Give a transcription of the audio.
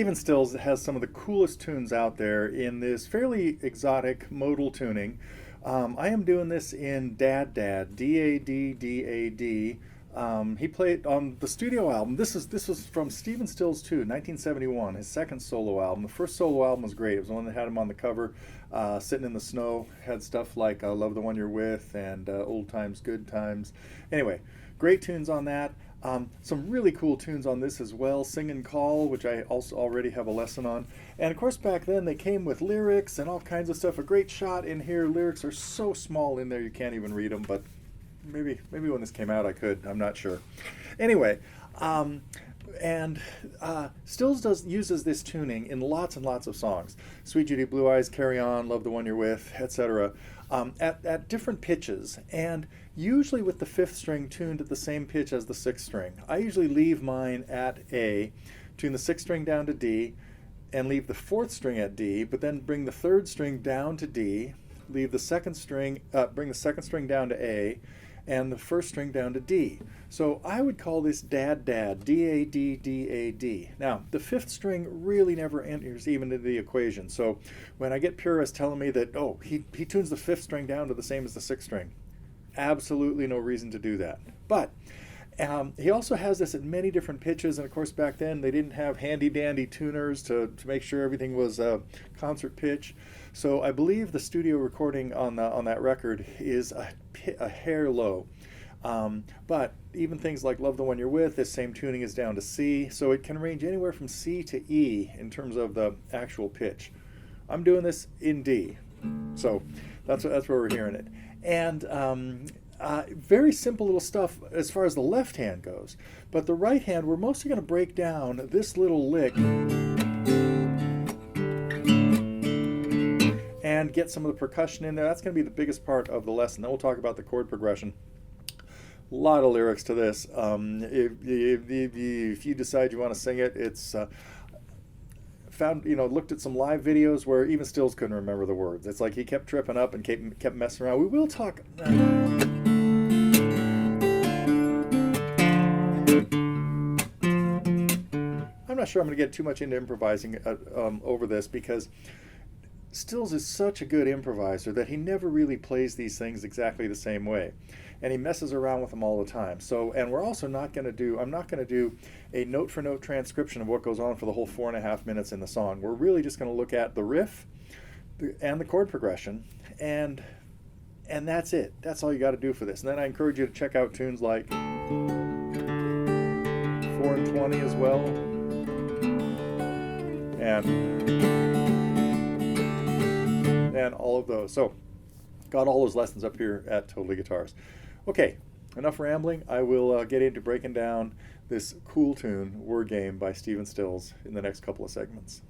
Stephen Stills has some of the coolest tunes out there in this fairly exotic modal tuning. I am doing this in DADDAD, D-A-D-D-A-D. He played on the studio album. This was from Stephen Stills too, 1971, his second solo album. The first solo album was great. It was the one that had him on the cover, sitting in the snow. Had stuff like "Love the One You're With" and "Old Times, Good Times." Anyway, great tunes on that. Some really cool tunes on this as well. "Sing and Call," which I also already have a lesson on. And of course back then they came with lyrics and all kinds of stuff. A great shot in here. Lyrics are so small in there you can't even read them, but maybe when this came out I could. I'm not sure. Anyway, Stills uses this tuning in lots and lots of songs. "Sweet Judy Blue Eyes," "Carry On," "Love the One You're With," etc. At different pitches, and usually with the fifth string tuned at the same pitch as the sixth string. I usually leave mine at A, tune the sixth string down to D, and leave the fourth string at D, but then bring the third string down to D, leave the second string, bring the second string down to A, and the first string down to D. So I would call this DADDAD, D-A-D-D-A-D. Now, the fifth string really never enters even into the equation. So when I get purists telling me that, oh, he tunes the fifth string down to the same as the sixth string, absolutely no reason to do that. But he also has this at many different pitches, and of course back then they didn't have handy-dandy tuners to make sure everything was concert pitch. So I believe the studio recording on that record is a hair low. But even things like "Love the One You're With," this same tuning is down to C, so it can range anywhere from C to E in terms of the actual pitch. I'm doing this in D, so that's where we're hearing it. And very simple little stuff as far as the left hand goes, but the right hand, we're mostly going to break down this little lick and get some of the percussion in there. That's going to be the biggest part of the lesson. Then we'll talk about the chord progression. A lot of lyrics to this. If you decide you want to sing it, it's looked at some live videos where even Stills couldn't remember the words. It's like he kept tripping up and kept messing around. We will talk. I'm not sure I'm going to get too much into improvising over this, because Stills is such a good improviser that he never really plays these things exactly the same way, and he messes around with them all the time. So, and we're also not going to do, I'm not going to do a note-for-note transcription of what goes on for the whole 4.5 minutes in the song. We're really just going to look at the riff and the chord progression, and that's it. That's all you got to do for this. And then I encourage you to check out tunes like 4 and 20 as well, and all of those. So got all those lessons up here at Totally Guitars. Okay, enough rambling. I will get into breaking down this cool tune, Word Game by Stephen Stills, in the next couple of segments.